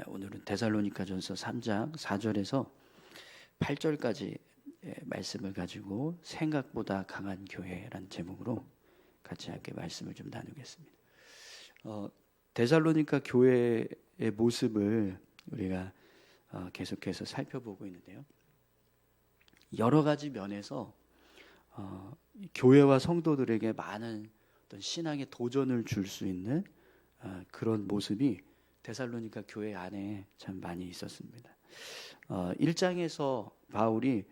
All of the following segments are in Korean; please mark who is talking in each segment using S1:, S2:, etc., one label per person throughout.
S1: 오늘은 데살로니가전서 3장 4절에서 8절까지 말씀을 가지고 생각보다 강한 교회라는 제목으로 같이 함께 말씀을 좀 나누겠습니다. 데살로니가 교회의 모습을 우리가 계속해서 살펴보고 있는데요. 여러 가지 면에서 교회와 성도들에게 많은 어떤 신앙의 도전을 줄 수 있는 그런 모습이 데살로니가 교회 안에 참 많이 있었습니다. 1장에서 바울이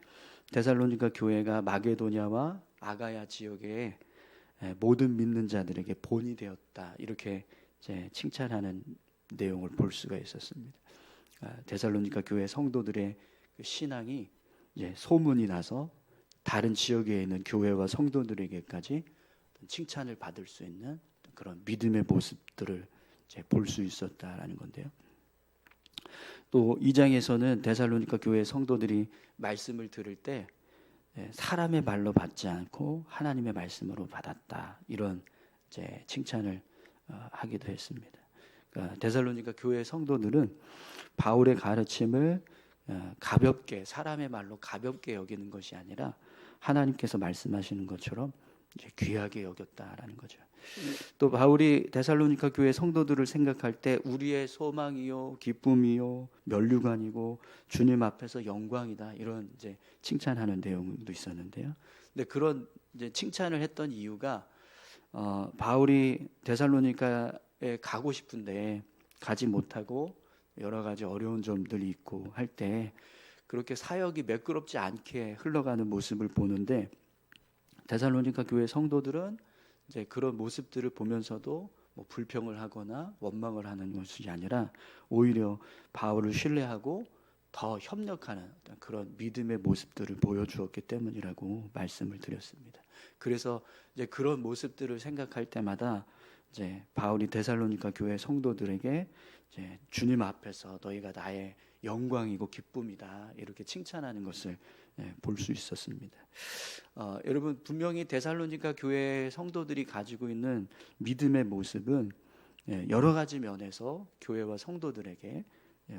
S1: 데살로니가 교회가 마게도냐와 아가야 지역의 모든 믿는 자들에게 본이 되었다, 이렇게 이제 칭찬하는 내용을 볼 수가 있었습니다. 데살로니가 교회 성도들의 그 신앙이 이제 소문이 나서 다른 지역에 있는 교회와 성도들에게까지 칭찬을 받을 수 있는 그런 믿음의 모습들을 볼 수 있었다라는 건데요. 또 2장에서는 데살로니가 교회 성도들이 말씀을 들을 때 사람의 말로 받지 않고 하나님의 말씀으로 받았다, 이런 이제 칭찬을 하기도 했습니다. 그러니까 데살로니가 교회 성도들은 바울의 가르침을 가볍게, 사람의 말로 가볍게 여기는 것이 아니라 하나님께서 말씀하시는 것처럼 이제 귀하게 여겼다라는 거죠. 또 바울이 데살로니가 교회 성도들을 생각할 때 우리의 소망이요 기쁨이요 면류관이고 주님 앞에서 영광이다, 이런 이제 칭찬하는 내용도 있었는데요. 근데 그런 이제 칭찬을 했던 이유가 바울이 데살로니가에 가고 싶은데 가지 못하고 여러 가지 어려운 점들이 있고 할 때 그렇게 사역이 매끄럽지 않게 흘러가는 모습을 보는데, 데살로니가 교회 성도들은 이제 그런 모습들을 보면서도 뭐 불평을 하거나 원망을 하는 것이 아니라 오히려 바울을 신뢰하고 더 협력하는 어떤 그런 믿음의 모습들을 보여주었기 때문이라고 말씀을 드렸습니다. 그래서 이제 그런 모습들을 생각할 때마다 이제 바울이 데살로니가 교회 성도들에게 이제 주님 앞에서 너희가 나의 영광이고 기쁨이다, 이렇게 칭찬하는 것을 볼 수 있었습니다. 여러분, 분명히 데살로니가 교회 성도들이 가지고 있는 믿음의 모습은 여러 가지 면에서 교회와 성도들에게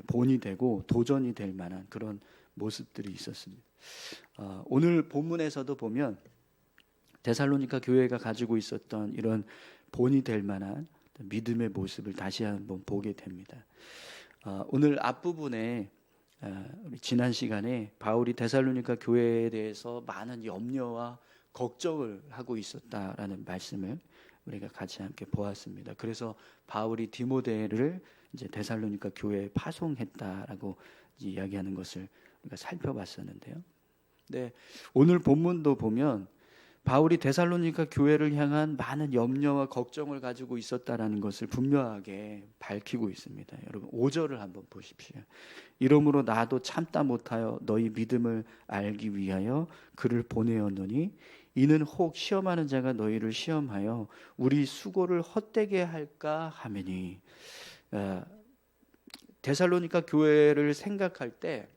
S1: 본이 되고 도전이 될 만한 그런 모습들이 있었습니다. 오늘 본문에서도 보면 데살로니가 교회가 가지고 있었던 이런 본이 될 만한 믿음의 모습을 다시 한번 보게 됩니다. 오늘 앞부분에 우리 지난 시간에 바울이 데살로니가 교회에 대해서 많은 염려와 걱정을 하고 있었다라는 말씀을 우리가 같이 함께 보았습니다. 그래서 바울이 디모데를 이제 데살로니가 교회에 파송했다라고 이야기하는 것을 우리가 살펴봤었는데요. 네, 오늘 본문도 보면 바울이 데살로니가 교회를 향한 많은 염려와 걱정을 가지고 있었다라는 것을 분명하게 밝히고 있습니다. 여러분, 5절을 한번 보십시오. 이러므로 나도 참다 못하여 너희 믿음을 알기 위하여 그를 보내었노니 이는 혹 시험하는 자가 너희를 시험하여 우리 수고를 헛되게 할까 하매니. 데살로니가 교회를 생각할 때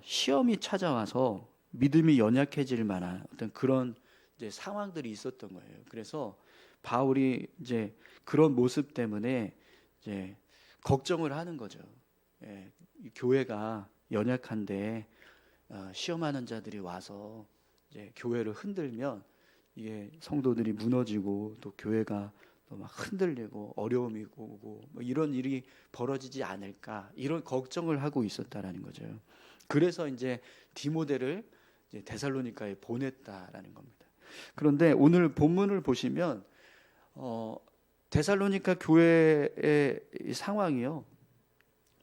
S1: 시험이 찾아와서 믿음이 연약해질 만한 어떤 그런 이제 상황들이 있었던 거예요. 그래서 바울이 이제 그런 모습 때문에 이제 걱정을 하는 거죠. 교회가 연약한데 시험하는 자들이 와서 이제 교회를 흔들면 이게 성도들이 무너지고 또 교회가 또 막 흔들리고 어려움이 오고 뭐 이런 일이 벌어지지 않을까, 이런 걱정을 하고 있었다라는 거죠. 그래서 이제 디모데를 이제 데살로니가에 보냈다라는 겁니다. 그런데 오늘 본문을 보시면 데살로니가 교회의 상황이요,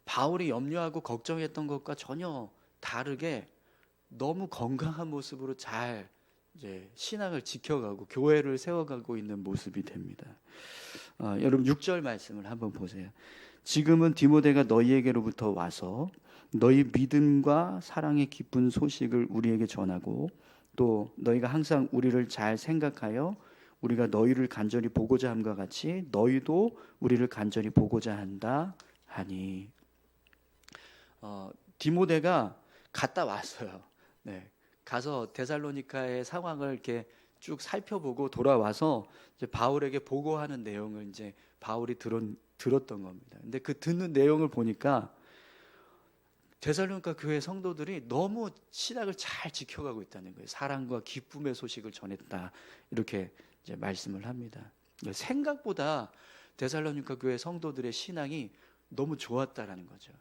S1: 바울이 염려하고 걱정했던 것과 전혀 다르게 너무 건강한 모습으로 잘 이제 신앙을 지켜가고 교회를 세워가고 있는 모습이 됩니다. 여러분 6절 말씀을 한번 보세요. 지금은 디모데가 너희에게로부터 와서 너희 믿음과 사랑의 기쁜 소식을 우리에게 전하고 또 너희가 항상 우리를 잘 생각하여 우리가 너희를 간절히 보고자 함과 같이 너희도 우리를 간절히 보고자 한다 하니. 디모데가 갔다 왔어요. 네, 가서 데살로니가의 상황을 이렇게 쭉 살펴보고 돌아와서 이제 바울에게 보고하는 내용을 이제 바울이 들었던 겁니다. 근데 그 듣는 내용을 보니까 데살로니가 교회 성도들이 너무 신학을 잘 지켜가고 있다는 거예요. 사랑과 기쁨의 소식을 전했다, 이렇게 이제 말씀을 합니다. 생각보다 데살로니가 교회 성도들의 신앙이 너무 좋았다라는 거죠.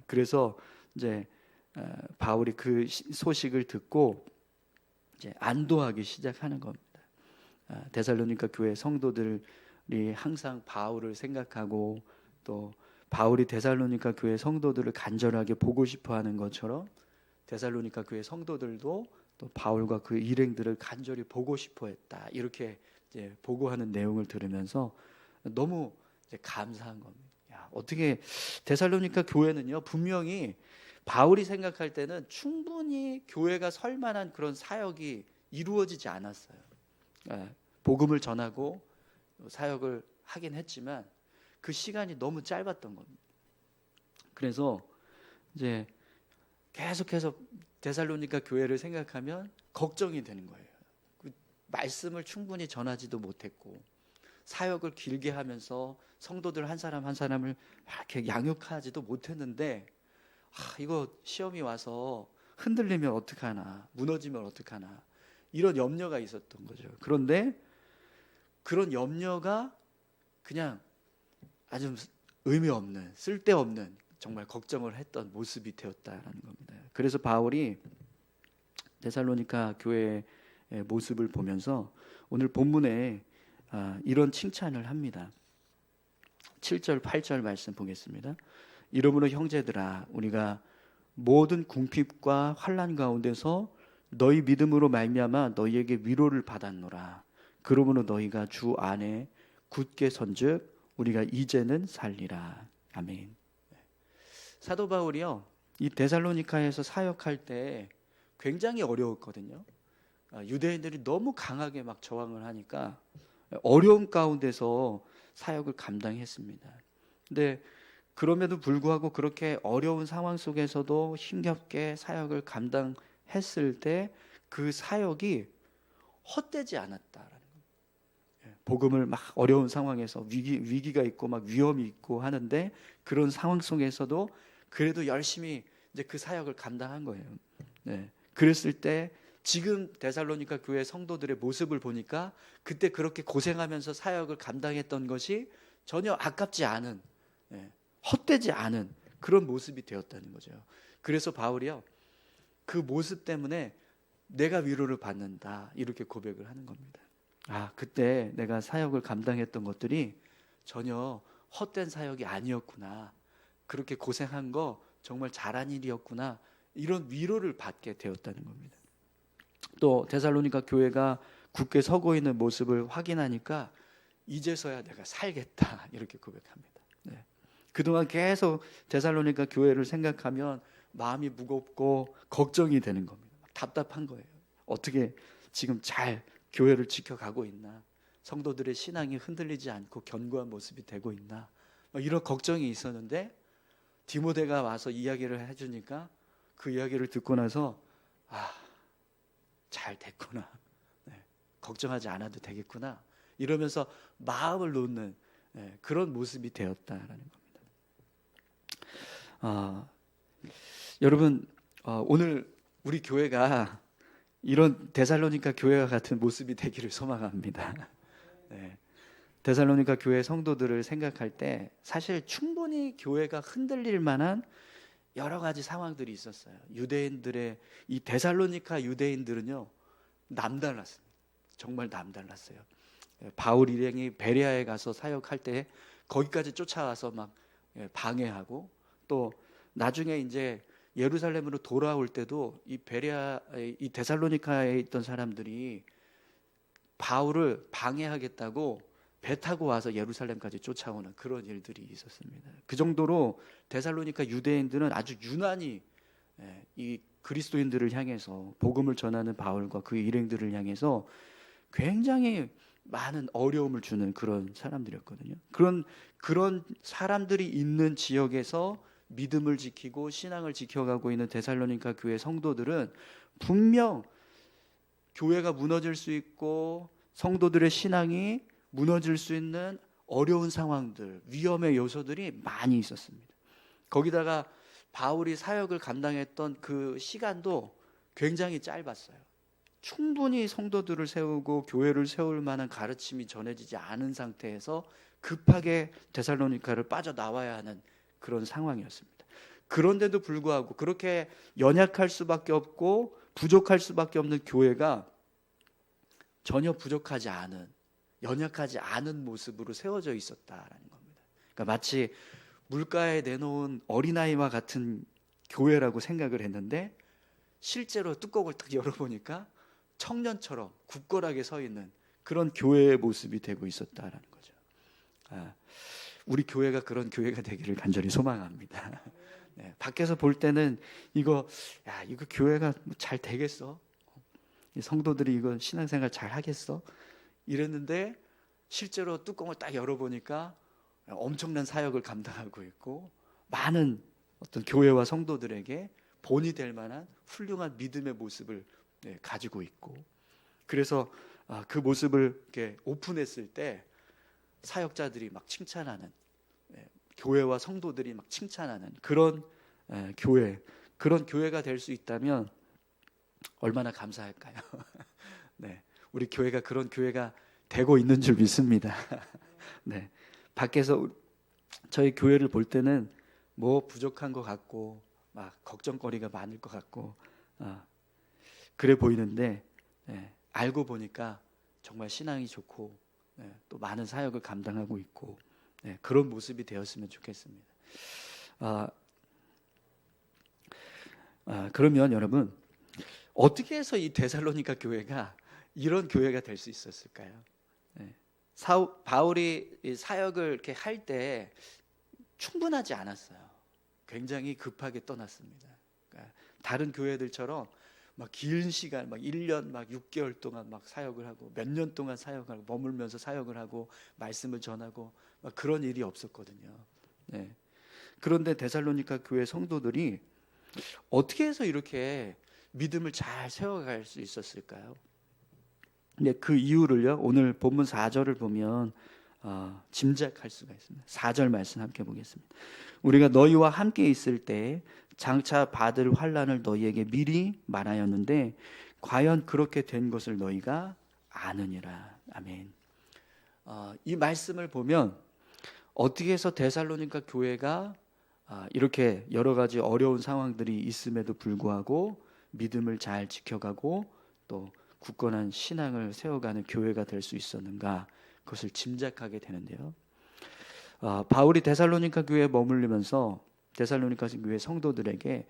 S1: 그래서 이제 바울이 그 소식을 듣고 이제 안도하기 시작하는 겁니다. 데살로니가 교회 성도들이 항상 바울을 생각하고 또 바울이 데살로니가 교회 성도들을 간절하게 보고 싶어하는 것처럼 데살로니가 교회 성도들도 또 바울과 그 일행들을 간절히 보고 싶어했다, 이렇게 이제 보고하는 내용을 들으면서 너무 이제 감사한 겁니다. 야, 어떻게 데살로니가 교회는요, 분명히 바울이 생각할 때는 충분히 교회가 설 만한 그런 사역이 이루어지지 않았어요. 복음을 전하고 사역을 하긴 했지만 그 시간이 너무 짧았던 겁니다. 그래서 이제 계속해서 데살로니가 교회를 생각하면 걱정이 되는 거예요. 그 말씀을 충분히 전하지도 못했고 사역을 길게 하면서 성도들 한 사람 한 사람을 이렇게 양육하지도 못했는데 이거 시험이 와서 흔들리면 어떡하나, 무너지면 어떡하나, 이런 염려가 있었던 거죠. 그런데 그런 염려가 그냥 아주 의미 없는, 쓸데없는 정말 걱정을 했던 모습이 되었다라는 겁니다. 그래서 바울이 데살로니가 교회의 모습을 보면서 오늘 본문에 이런 칭찬을 합니다. 7절 8절 말씀 보겠습니다. 이러므로 형제들아, 우리가 모든 궁핍과 환난 가운데서 너희 믿음으로 말미암아 너희에게 위로를 받았노라. 그러므로 너희가 주 안에 굳게 선즉 우리가 이제는 살리라. 아멘. 사도 바울이요, 이 데살로니카에서 사역할 때 굉장히 어려웠거든요. 유대인들이 너무 강하게 막 저항을 하니까 어려움 가운데서 사역을 감당했습니다. 근데 그럼에도 불구하고 그렇게 어려운 상황 속에서도 힘겹게 사역을 감당했을 때 그 사역이 헛되지 않았다라는 거예요. 복음을 막 어려운 상황에서 위기가 있고 막 위험이 있고 하는데 그런 상황 속에서도 그래도 열심히 이제 그 사역을 감당한 거예요. 그랬을 때 지금 데살로니가 교회 성도들의 모습을 보니까 그때 그렇게 고생하면서 사역을 감당했던 것이 전혀 아깝지 않은, 헛되지 않은 그런 모습이 되었다는 거죠. 그래서 바울이요, 그 모습 때문에 내가 위로를 받는다, 이렇게 고백을 하는 겁니다. 그때 내가 사역을 감당했던 것들이 전혀 헛된 사역이 아니었구나, 그렇게 고생한 거 정말 잘한 일이었구나, 이런 위로를 받게 되었다는 겁니다. 또 데살로니가 교회가 굳게 서고 있는 모습을 확인하니까 이제서야 내가 살겠다, 이렇게 고백합니다. 그동안 계속 데살로니가 교회를 생각하면 마음이 무겁고 걱정이 되는 겁니다. 답답한 거예요. 어떻게 지금 잘 교회를 지켜가고 있나, 성도들의 신앙이 흔들리지 않고 견고한 모습이 되고 있나, 이런 걱정이 있었는데 디모데가 와서 이야기를 해주니까 그 이야기를 듣고 나서 잘 됐구나, 걱정하지 않아도 되겠구나, 이러면서 마음을 놓는 그런 모습이 되었다라는 겁니다. 여러분, 오늘 우리 교회가 이런 데살로니가 교회와 같은 모습이 되기를 소망합니다. 데살로니가 교회 성도들을 생각할 때 사실 충분히 교회가 흔들릴 만한 여러 가지 상황들이 있었어요. 유대인들의, 이 데살로니가 유대인들은요, 남달랐습니다. 정말 남달랐어요. 바울 일행이 베레아에 가서 사역할 때 거기까지 쫓아와서 막 방해하고, 또 나중에 이제 예루살렘으로 돌아올 때도 이 이 데살로니카에 있던 사람들이 바울을 방해하겠다고 배 타고 와서 예루살렘까지 쫓아오는 그런 일들이 있었습니다. 그 정도로 데살로니카 유대인들은 아주 유난히 이 그리스도인들을 향해서, 복음을 전하는 바울과 그 일행들을 향해서 굉장히 많은 어려움을 주는 그런 사람들이었거든요. 그런 사람들이 있는 지역에서 믿음을 지키고 신앙을 지켜가고 있는 데살로니가 교회 성도들은 분명 교회가 무너질 수 있고 성도들의 신앙이 무너질 수 있는 어려운 상황들, 위험의 요소들이 많이 있었습니다. 거기다가 바울이 사역을 감당했던 그 시간도 굉장히 짧았어요. 충분히 성도들을 세우고 교회를 세울 만한 가르침이 전해지지 않은 상태에서 급하게 데살로니가를 빠져나와야 하는 그런 상황이었습니다. 그런데도 불구하고 그렇게 연약할 수밖에 없고 부족할 수밖에 없는 교회가 전혀 부족하지 않은, 연약하지 않은 모습으로 세워져 있었다라는 겁니다. 그러니까 마치 물가에 내놓은 어린아이와 같은 교회라고 생각을 했는데 실제로 뚜껑을 딱 열어보니까 청년처럼 굳건하게 서 있는 그런 교회의 모습이 되고 있었다라는 거죠. 우리 교회가 그런 교회가 되기를 간절히 소망합니다. 네, 밖에서 볼 때는 이거 교회가 잘 되겠어? 성도들이 이거 신앙생활 잘 하겠어? 이랬는데 실제로 뚜껑을 딱 열어보니까 엄청난 사역을 감당하고 있고 많은 어떤 교회와 성도들에게 본이 될 만한 훌륭한 믿음의 모습을 가지고 있고, 그래서 그 모습을 이렇게 오픈했을 때 사역자들이 막 칭찬하는, 교회와 성도들이 막 칭찬하는 그런 교회, 그런 교회가 될 수 있다면 얼마나 감사할까요? 네, 우리 교회가 그런 교회가 되고 있는 줄 믿습니다. 네, 밖에서 저희 교회를 볼 때는 뭐 부족한 것 같고 막 걱정거리가 많을 것 같고 그래 보이는데 알고 보니까 정말 신앙이 좋고 또 많은 사역을 감당하고 있고 그런 모습이 되었으면 좋겠습니다. 그러면 여러분, 어떻게 해서 이 데살로니가 교회가 이런 교회가 될 수 있었을까요? 바울이 사역을 이렇게 할 때 충분하지 않았어요. 굉장히 급하게 떠났습니다. 그러니까 다른 교회들처럼 막 긴 시간, 막 1년, 막 6개월 동안 막 사역을 하고 몇 년 동안 사역하고 머물면서 사역을 하고 말씀을 전하고 막 그런 일이 없었거든요. 그런데 데살로니가 교회 성도들이 어떻게 해서 이렇게 믿음을 잘 세워갈 수 있었을까요? 근데 그 이유를요, 오늘 본문 4절을 보면 짐작할 수가 있습니다. 4절 말씀 함께 보겠습니다. 우리가 너희와 함께 있을 때 장차 받을 환난을 너희에게 미리 말하였는데 과연 그렇게 된 것을 너희가 아느니라. 아멘. 이 말씀을 보면 어떻게 해서 데살로니가 교회가 이렇게 여러 가지 어려운 상황들이 있음에도 불구하고 믿음을 잘 지켜가고 또 굳건한 신앙을 세워가는 교회가 될 수 있었는가, 그것을 짐작하게 되는데요. 바울이 데살로니가 교회에 머물면서 데살로니가 교회 성도들에게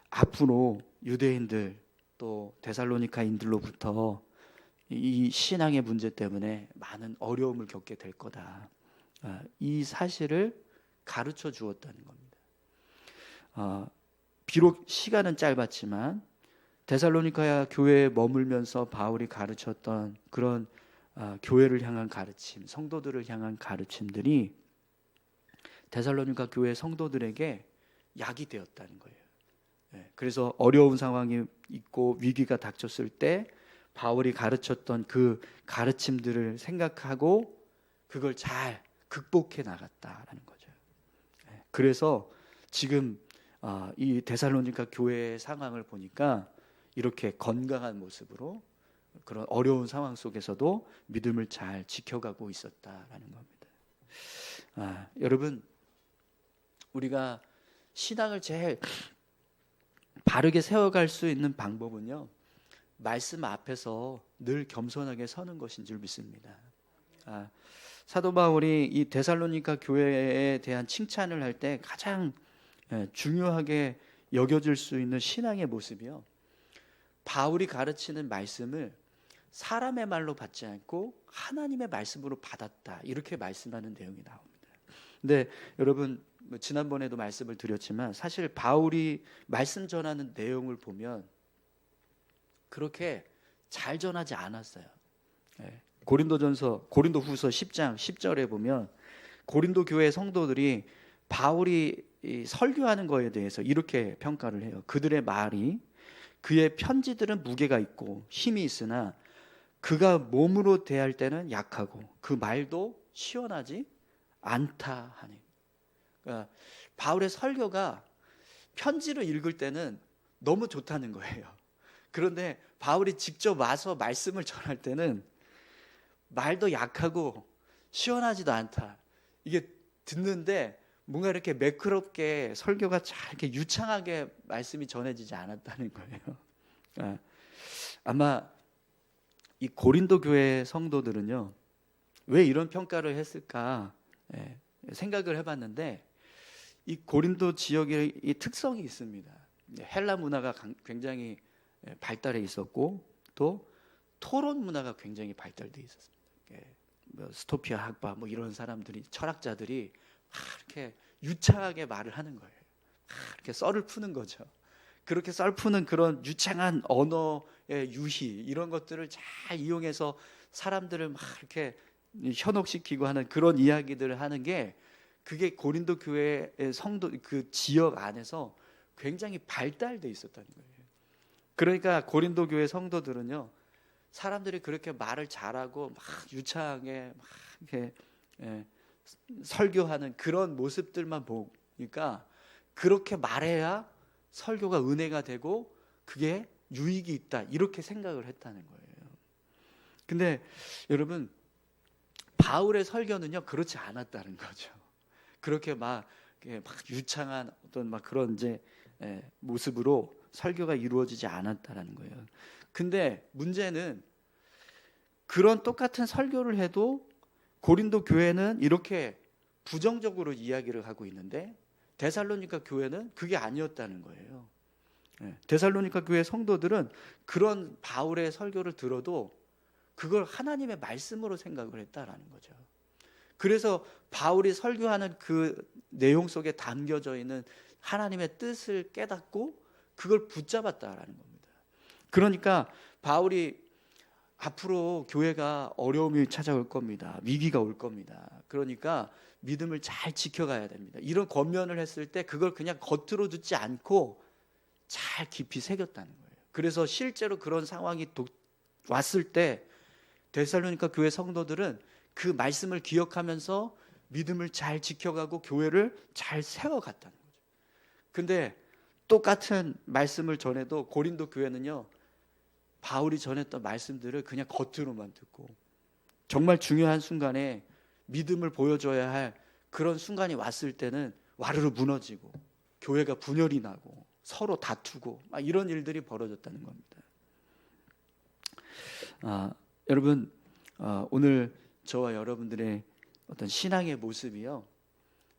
S1: 앞으로 유대인들 또 데살로니가인들로부터 이 신앙의 문제 때문에 많은 어려움을 겪게 될 거다, 이 사실을 가르쳐 주었다는 겁니다. 비록 시간은 짧았지만 데살로니가 교회에 머물면서 바울이 가르쳤던 그런 교회를 향한 가르침, 성도들을 향한 가르침들이 데살로니가 교회 성도들에게 약이 되었다는 거예요. 그래서 어려운 상황이 있고 위기가 닥쳤을 때 바울이 가르쳤던 그 가르침들을 생각하고 그걸 잘 극복해 나갔다라는 거죠. 그래서 지금 이 데살로니가 교회의 상황을 보니까 이렇게 건강한 모습으로 그런 어려운 상황 속에서도 믿음을 잘 지켜가고 있었다라는 겁니다. 여러분, 우리가 신앙을 제일 바르게 세워갈 수 있는 방법은요, 말씀 앞에서 늘 겸손하게 서는 것인 줄 믿습니다. 사도 바울이 이 데살로니가 교회에 대한 칭찬을 할 때 가장 중요하게 여겨질 수 있는 신앙의 모습이요, 바울이 가르치는 말씀을 사람의 말로 받지 않고 하나님의 말씀으로 받았다, 이렇게 말씀하는 내용이 나옵니다. 근데 여러분, 지난번에도 말씀을 드렸지만 사실 바울이 말씀 전하는 내용을 보면 그렇게 잘 전하지 않았어요. 고린도후서 10장 10절에 보면 고린도 교회 성도들이 바울이 설교하는 거에 대해서 이렇게 평가를 해요. 그들의 말이, 그의 편지들은 무게가 있고 힘이 있으나 그가 몸으로 대할 때는 약하고 그 말도 시원하지 않다 하니. 그러니까 바울의 설교가 편지로 읽을 때는 너무 좋다는 거예요. 그런데 바울이 직접 와서 말씀을 전할 때는 말도 약하고 시원하지도 않다. 이게 듣는데 뭔가 이렇게 매끄럽게 설교가 잘 이렇게 유창하게 말씀이 전해지지 않았다는 거예요. 그러니까 아마 이 고린도 교회 성도들은요, 왜 이런 평가를 했을까 생각을 해봤는데, 이 고린도 지역의 이 특성이 있습니다. 헬라 문화가 굉장히 발달해 있었고, 또 토론 문화가 굉장히 발달돼 있었습니다. 스토피아 학파 뭐 이런 사람들이, 철학자들이 이렇게 유창하게 말을 하는 거예요. 이렇게 썰을 푸는 거죠. 그렇게 썰 푸는 그런 유창한 언어의 유희, 이런 것들을 잘 이용해서 사람들을 막 이렇게 현혹시키고 하는 그런 이야기들을 하는 게, 그게 고린도 교회의 성도 그 지역 안에서 굉장히 발달돼 있었다는 거예요. 그러니까 고린도 교회 성도들은요, 사람들이 그렇게 말을 잘하고 막 유창하게 막 이렇게 설교하는 그런 모습들만 보니까, 그렇게 말해야 설교가 은혜가 되고 그게 유익이 있다, 이렇게 생각을 했다는 거예요. 근데 여러분, 바울의 설교는요 그렇지 않았다는 거죠. 그렇게 막 유창한 어떤 막 그런 이제 모습으로 설교가 이루어지지 않았다라는 거예요. 근데 문제는, 그런 똑같은 설교를 해도 고린도 교회는 이렇게 부정적으로 이야기를 하고 있는데, 데살로니가 교회는 그게 아니었다는 거예요. 데살로니가 교회 성도들은 그런 바울의 설교를 들어도 그걸 하나님의 말씀으로 생각을 했다라는 거죠. 그래서 바울이 설교하는 그 내용 속에 담겨져 있는 하나님의 뜻을 깨닫고 그걸 붙잡았다라는 겁니다. 그러니까 바울이 앞으로 교회가 어려움이 찾아올 겁니다. 위기가 올 겁니다. 그러니까 믿음을 잘 지켜가야 됩니다. 이런 권면을 했을 때 그걸 그냥 겉으로 듣지 않고 잘 깊이 새겼다는 거예요. 그래서 실제로 그런 상황이 왔을 때 데살로니가 교회 성도들은 그 말씀을 기억하면서 믿음을 잘 지켜가고 교회를 잘 세워갔다는 거죠. 근데 똑같은 말씀을 전해도 고린도 교회는요, 바울이 전했던 말씀들을 그냥 겉으로만 듣고, 정말 중요한 순간에 믿음을 보여줘야 할 그런 순간이 왔을 때는 와르르 무너지고 교회가 분열이 나고 서로 다투고 막 이런 일들이 벌어졌다는 겁니다. 여러분, 오늘 저와 여러분들의 어떤 신앙의 모습이요,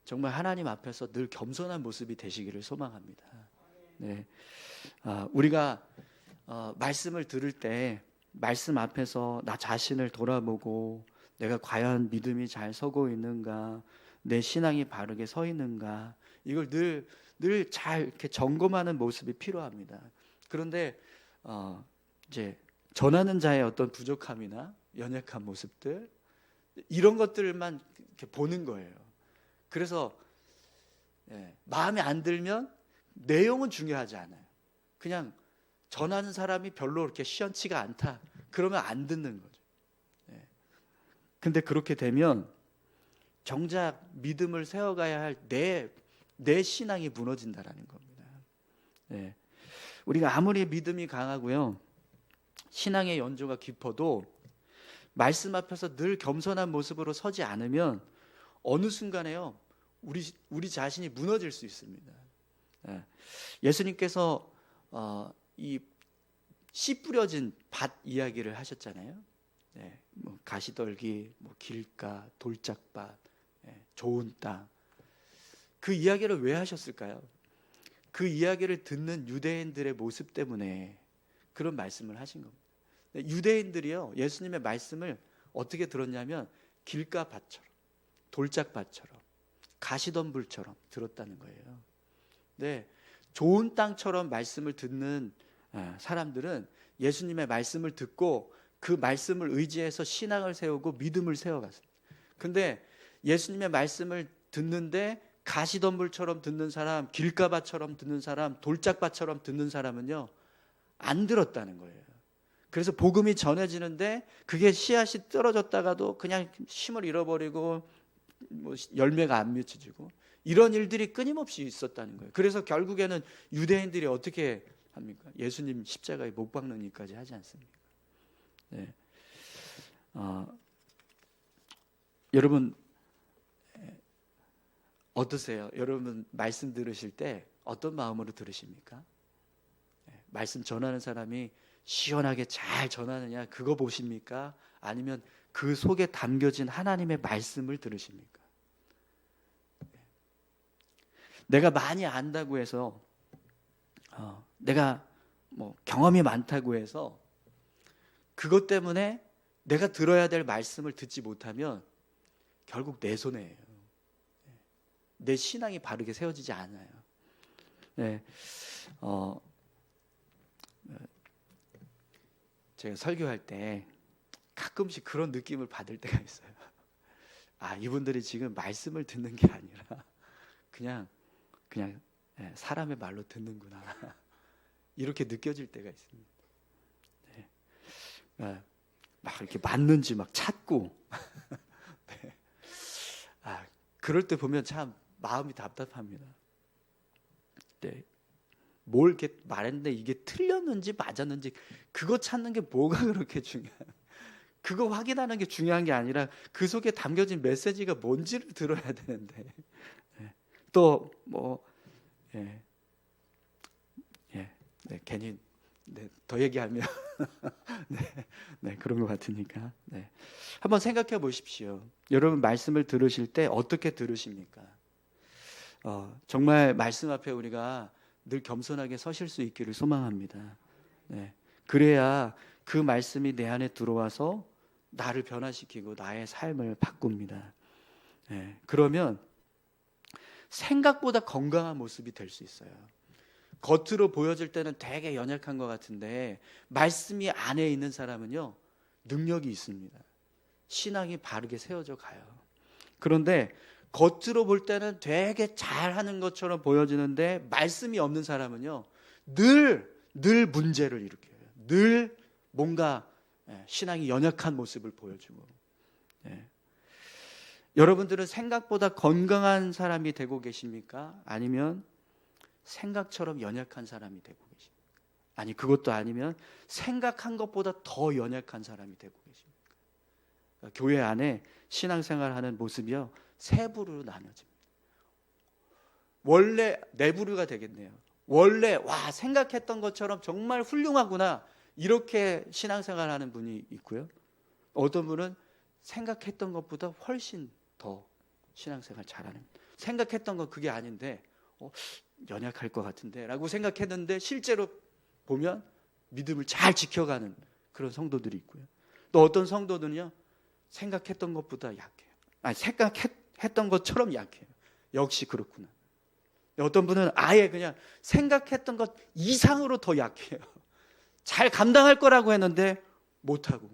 S1: 정말 하나님 앞에서 늘 겸손한 모습이 되시기를 소망합니다. 네, 우리가 말씀을 들을 때 말씀 앞에서 나 자신을 돌아보고, 내가 과연 믿음이 잘 서고 있는가, 내 신앙이 바르게 서 있는가, 이걸 늘 잘 이렇게 점검하는 모습이 필요합니다. 그런데 이제 전하는 자의 어떤 부족함이나 연약한 모습들, 이런 것들만 이렇게 보는 거예요. 그래서 마음에 안 들면 내용은 중요하지 않아요. 그냥 전하는 사람이 별로 그렇게 시원치가 않다, 그러면 안 듣는 거죠. 근데 그렇게 되면 정작 믿음을 세워가야 할 내 신앙이 무너진다라는 겁니다. 우리가 아무리 믿음이 강하고요, 신앙의 연조가 깊어도 말씀 앞에서 늘 겸손한 모습으로 서지 않으면 어느 순간에요, 우리 자신이 무너질 수 있습니다. 예수님께서 이 씨 뿌려진 밭 이야기를 하셨잖아요. 뭐 가시떨기, 뭐 길가, 돌짝밭, 좋은 땅. 그 이야기를 왜 하셨을까요? 그 이야기를 듣는 유대인들의 모습 때문에 그런 말씀을 하신 겁니다. 유대인들이요, 예수님의 말씀을 어떻게 들었냐면 길가밭처럼, 돌짝밭처럼, 가시덤불처럼 들었다는 거예요. 네, 좋은 땅처럼 말씀을 듣는 사람들은 예수님의 말씀을 듣고 그 말씀을 의지해서 신앙을 세우고 믿음을 세워갔습니다. 근데 예수님의 말씀을 듣는데 가시덤불처럼 듣는 사람, 길가밭처럼 듣는 사람, 돌짝밭처럼 듣는 사람은요, 안 들었다는 거예요. 그래서 복음이 전해지는데 그게 씨앗이 떨어졌다가도 그냥 힘을 잃어버리고 뭐 열매가 안 맺혀지고 이런 일들이 끊임없이 있었다는 거예요. 그래서 결국에는 유대인들이 어떻게 합니까? 예수님 십자가에 못 박는 일까지 하지 않습니까? 네. 여러분 어떠세요? 여러분 말씀 들으실 때 어떤 마음으로 들으십니까? 말씀 전하는 사람이 시원하게 잘 전하느냐 그거 보십니까? 아니면 그 속에 담겨진 하나님의 말씀을 들으십니까? 내가 많이 안다고 해서 내가 뭐 경험이 많다고 해서 그것 때문에 내가 들어야 될 말씀을 듣지 못하면 결국 내 손해예요. 내 신앙이 바르게 세워지지 않아요. 네. 제가 설교할 때 가끔씩 그런 느낌을 받을 때가 있어요. 이분들이 지금 말씀을 듣는 게 아니라 그냥 사람의 말로 듣는구나. 이렇게 느껴질 때가 있습니다. 네. 막 이렇게 맞는지 막 찾고. 네. 그럴 때 보면 참 마음이 답답합니다. 네. 뭘 이렇게 말했는데 이게 틀렸는지 맞았는지 그거 찾는 게 뭐가 그렇게 중요한? 그거 확인하는 게 중요한 게 아니라 그 속에 담겨진 메시지가 뭔지를 들어야 되는데 또 뭐 괜히 더 얘기하면 그런 것 같으니까 한번 생각해 보십시오. 여러분 말씀을 들으실 때 어떻게 들으십니까? 정말 말씀 앞에 우리가 늘 겸손하게 서실 수 있기를 소망합니다. 그래야 그 말씀이 내 안에 들어와서 나를 변화시키고 나의 삶을 바꿉니다. 그러면 생각보다 건강한 모습이 될 수 있어요. 겉으로 보여질 때는 되게 연약한 것 같은데 말씀이 안에 있는 사람은요 능력이 있습니다. 신앙이 바르게 세워져 가요. 그런데 겉으로 볼 때는 되게 잘하는 것처럼 보여지는데 말씀이 없는 사람은요 늘 문제를 일으켜요. 늘 뭔가 신앙이 연약한 모습을 보여주고. 여러분들은 생각보다 건강한 사람이 되고 계십니까? 아니면 생각처럼 연약한 사람이 되고 계십니까? 아니 그것도 아니면 생각한 것보다 더 연약한 사람이 되고 계십니까? 교회 안에 신앙생활하는 모습이요 세 부류로 나눠집니다. 원래 네 부류가 되겠네요. 원래 생각했던 것처럼 정말 훌륭하구나 이렇게 신앙생활하는 분이 있고요. 어떤 분은 생각했던 것보다 훨씬 더 신앙생활 잘하는, 생각했던 건 그게 아닌데 연약할 것 같은데 라고 생각했는데 실제로 보면 믿음을 잘 지켜가는 그런 성도들이 있고요. 또 어떤 성도들은요 생각했던 것보다 약해요. 생각했던 것처럼 약해요. 역시 그렇구나. 어떤 분은 아예 그냥 생각했던 것 이상으로 더 약해요. 잘 감당할 거라고 했는데 못하고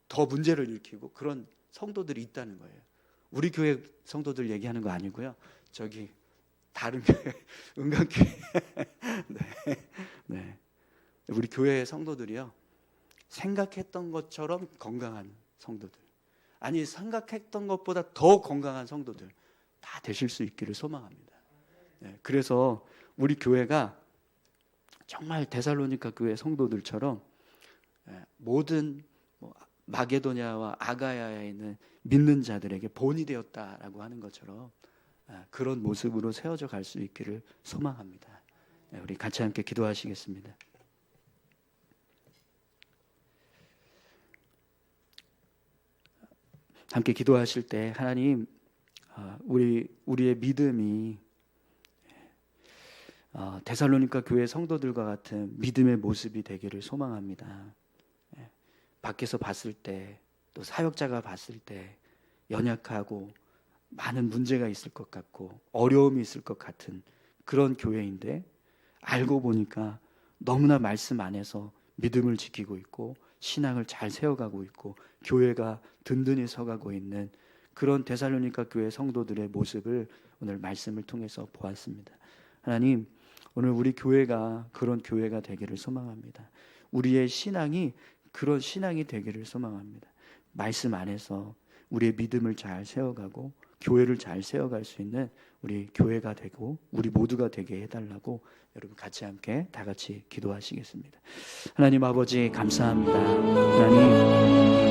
S1: 더 문제를 일으키고 그런 성도들이 있다는 거예요. 우리 교회 성도들 얘기하는 거 아니고요. 저기 다른 교회, 은강교회. 우리 교회의 성도들이요. 생각했던 것처럼 건강한 성도들. 아니 생각했던 것보다 더 건강한 성도들 다 되실 수 있기를 소망합니다. 그래서 우리 교회가 정말 데살로니가 교회 성도들처럼 모든 마게도냐와 아가야에 있는 믿는 자들에게 본이 되었다라고 하는 것처럼 그런 모습으로 세워져 갈 수 있기를 소망합니다. 우리 같이 함께 기도하시겠습니다. 함께 기도하실 때 하나님 우리의 믿음이 데살로니가 교회 성도들과 같은 믿음의 모습이 되기를 소망합니다. 밖에서 봤을 때 또 사역자가 봤을 때 연약하고 많은 문제가 있을 것 같고 어려움이 있을 것 같은 그런 교회인데 알고 보니까 너무나 말씀 안에서 믿음을 지키고 있고 신앙을 잘 세워가고 있고 교회가 든든히 서가고 있는 그런 데살로니가 교회 성도들의 모습을 오늘 말씀을 통해서 보았습니다. 하나님, 오늘 우리 교회가 그런 교회가 되기를 소망합니다. 우리의 신앙이 그런 신앙이 되기를 소망합니다. 말씀 안에서 우리의 믿음을 잘 세워가고 교회를 잘 세워갈 수 있는 우리 교회가 되고 우리 모두가 되게 해달라고 여러분 같이 함께 다 같이 기도하시겠습니다. 하나님 아버지 감사합니다. 하나님